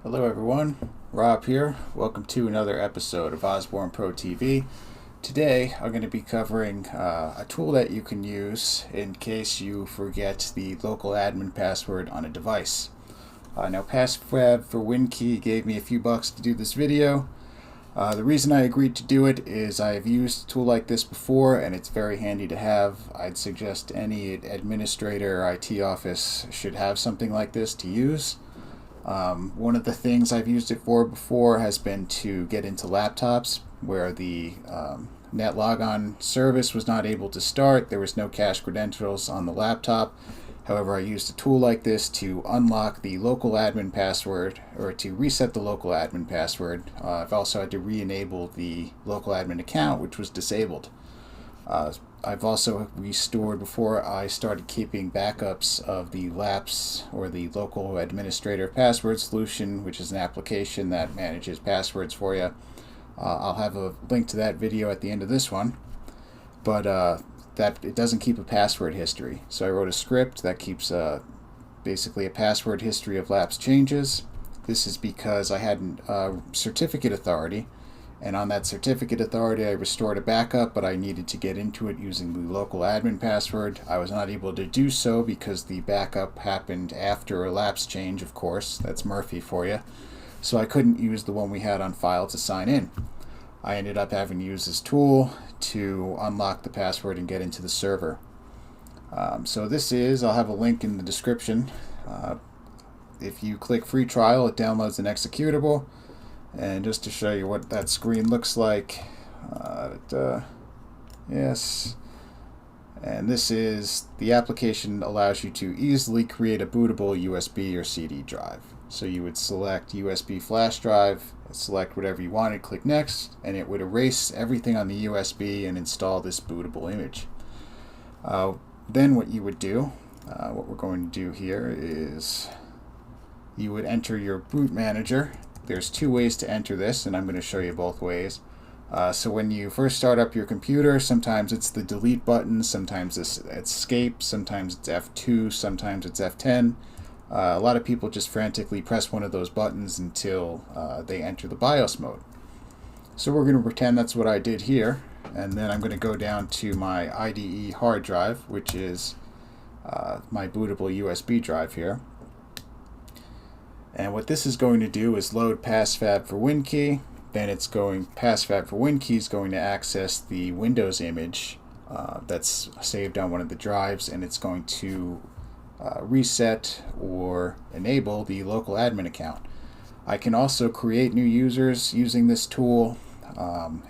Hello everyone, Rob here. Welcome to another episode of Osborne Pro TV. Today I'm going to be covering a tool that you can use in case you forget the local admin password on a device. Now PassFab 4WinKey gave me a few bucks to do this video. The reason I agreed to do it is I've used a tool like this before and it's very handy to have. I'd suggest any administrator or IT office should have something like this to use. One of the things I've used it for before has been to get into laptops where the net logon service was not able to start. There was no cache credentials on the laptop. However, I used a tool like this to unlock the local admin password, or to reset the local admin password. I've also had to re-enable the local admin account, which was disabled. I've also restored, before I started keeping backups of the LAPS, or the local administrator password solution, which is an application that manages passwords for you. I'll have a link to that video at the end of this one, but that it doesn't keep a password history. So I wrote a script that keeps basically a password history of LAPS changes. This is because I had certificate authority, and on that certificate authority I restored a backup, but I needed to get into it using the local admin password. I was not able to do so because the backup happened after a LAPS change, of course. That's Murphy for you. So I couldn't use the one we had on file to sign in. I ended up having to use this tool to unlock the password and get into the server. So this is, I'll have a link in the description. If you click free trial, it downloads an executable. And just to show you what that screen looks like, yes. And this is, the application allows you to easily create a bootable USB or CD drive. So you would select USB flash drive, select whatever you wanted, click next, and it would erase everything on the USB and install this bootable image. Then what you would do, what we're going to do here is you would enter your boot manager. There's two ways to enter this, and I'm going to show you both ways. So when you first start up your computer, sometimes it's the delete button, sometimes it's escape, sometimes it's F2, sometimes it's F10. A lot of people just frantically press one of those buttons until they enter the BIOS mode. So we're going to pretend that's what I did here, and then I'm going to go down to my IDE hard drive, which is my bootable USB drive here. And what this is going to do is load PassFab 4WinKey. Then it's going, PassFab 4WinKey is going to access the Windows image that's saved on one of the drives, and it's going to reset or enable the local admin account. I can also create new users using this tool.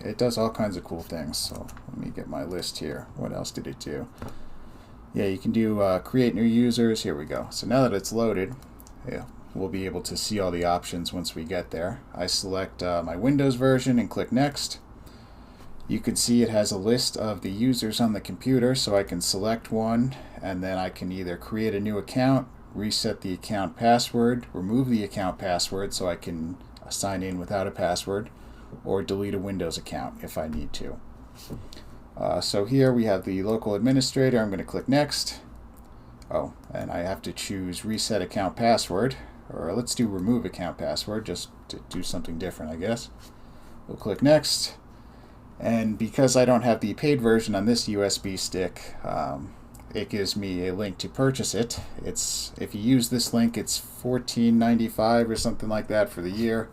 It does all kinds of cool things. So let me get my list here. What else did it do? Yeah, you can do create new users. Here we go. So now that it's loaded, yeah, we'll be able to see all the options once we get there. I select my Windows version and click next. You can see it has a list of the users on the computer, so I can select one, and then I can either create a new account, reset the account password, remove the account password so I can sign in without a password, or delete a Windows account if I need to. So here we have the local administrator. I'm going to click next. Oh, and I have to choose reset account password, or let's do remove account password just to do something different, I guess. We'll click next. And because I don't have the paid version on this USB stick, it gives me a link to purchase it. If you use this link, it's $14.95 or something like that for the year.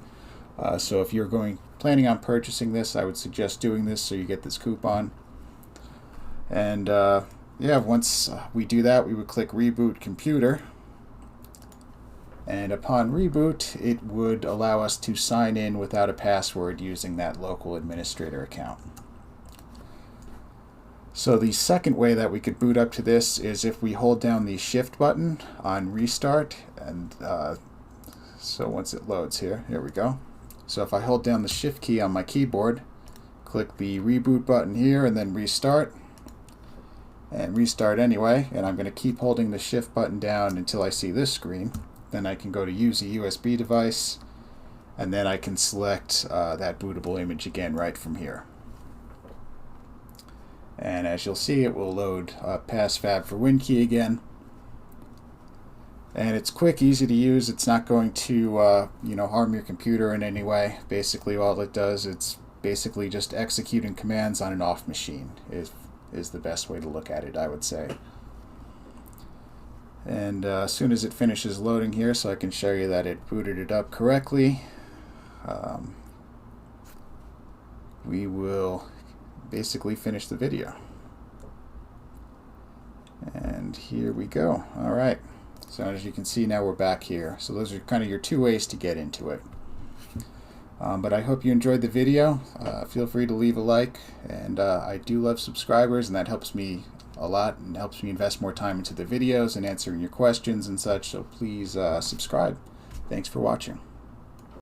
So if you're planning on purchasing this, I would suggest doing this so you get this coupon. And yeah, once we do that, we would click reboot computer. And upon reboot, it would allow us to sign in without a password using that local administrator account. So the second way that we could boot up to this is if we hold down the shift button on restart. And so once it loads here we go. So if I hold down the shift key on my keyboard, click the reboot button here and then restart. And restart anyway, and I'm going to keep holding the shift button down until I see this screen. Then I can go to use a USB device, and then I can select that bootable image again right from here. And as you'll see, it will load PassFab 4WinKey again. And it's quick, easy to use. It's not going to harm your computer in any way. Basically all it does, it's basically just executing commands on an off machine is the best way to look at it, I would say. And as soon as it finishes loading here, so I can show you that it booted it up correctly, we will basically finish the video. And here we go. Alright, so as you can see, now we're back here. So those are kind of your two ways to get into it. But I hope you enjoyed the video. Feel free to leave a like, and I do love subscribers, and that helps me a lot and helps me invest more time into the videos and answering your questions and such, so please subscribe. Thanks for watching.